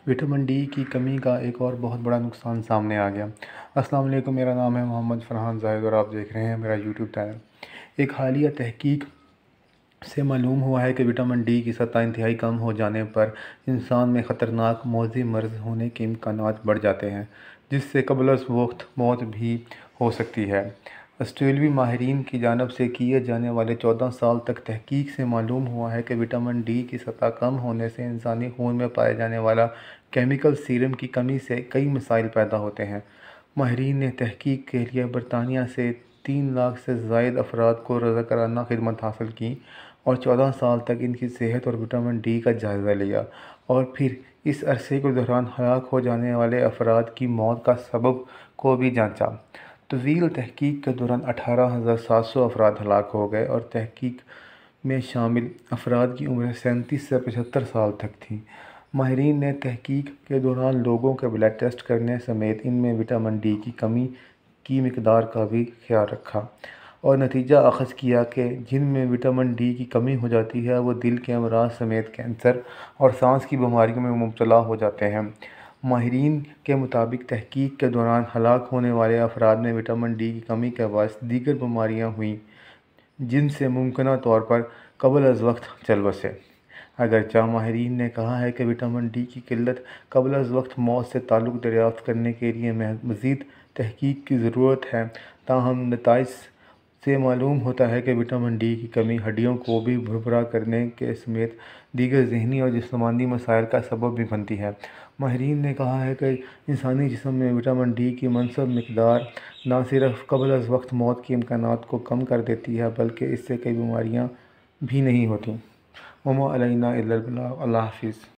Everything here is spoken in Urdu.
وٹامن ڈی کی کمی کا ایک اور بہت بڑا نقصان سامنے آ گیا۔ السلام علیکم، میرا نام ہے محمد فرحان زاہد اور آپ دیکھ رہے ہیں میرا یوٹیوب چینل۔ ایک حالیہ تحقیق سے معلوم ہوا ہے کہ وٹامن ڈی کی سطح انتہائی کم ہو جانے پر انسان میں خطرناک معدی مرض ہونے کے امکانات بڑھ جاتے ہیں، جس سے قبل از وقت موت بھی ہو سکتی ہے۔ آسٹریلوی ماہرین کی جانب سے کیے جانے والے 14 سال تک تحقیق سے معلوم ہوا ہے کہ وٹامن ڈی کی سطح کم ہونے سے انسانی خون میں پائے جانے والا کیمیکل سیرم کی کمی سے کئی مسائل پیدا ہوتے ہیں۔ ماہرین نے تحقیق کے لیے برطانیہ سے 3 لاکھ سے زائد افراد کو رضاکارانہ خدمت حاصل کیں اور 14 سال تک ان کی صحت اور وٹامن ڈی کا جائزہ لیا، اور پھر اس عرصے کے دوران ہلاک ہو جانے والے افراد کی موت کا سبب کو بھی جانچا۔ طویل تحقیق کے دوران 18,700 افراد ہلاک ہو گئے اور تحقیق میں شامل افراد کی عمریں 37 سے 75 سال تک تھیں۔ ماہرین نے تحقیق کے دوران لوگوں کے بلڈ ٹیسٹ کرنے سمیت ان میں وٹامن ڈی کی کمی کی مقدار کا بھی خیال رکھا، اور نتیجہ اخذ کیا کہ جن میں وٹامن ڈی کی کمی ہو جاتی ہے وہ دل کے امراض سمیت کینسر اور سانس کی بیماریوں میں مبتلا ہو جاتے ہیں۔ ماہرین کے مطابق تحقیق کے دوران ہلاک ہونے والے افراد میں وٹامن ڈی کی کمی کے باعث دیگر بیماریاں ہوئیں جن سے ممکنہ طور پر قبل از وقت چل بسے۔ اگرچہ ماہرین نے کہا ہے کہ وٹامن ڈی کی قلت قبل از وقت موت سے تعلق دریافت کرنے کے لیے مزید تحقیق کی ضرورت ہے، تاہم نتائج سے معلوم ہوتا ہے کہ وٹامن ڈی کی کمی ہڈیوں کو بھی بھربھرا کرنے کے سمیت دیگر ذہنی اور جسمانی مسائل کا سبب بھی بنتی ہے۔ ماہرین نے کہا ہے کہ انسانی جسم میں وٹامن ڈی کی مناسب مقدار نہ صرف قبل از وقت موت کے امکانات کو کم کر دیتی ہے بلکہ اس سے کئی بیماریاں بھی نہیں ہوتیں۔ وما علینا الا البلاغ۔ اللہ حافظ۔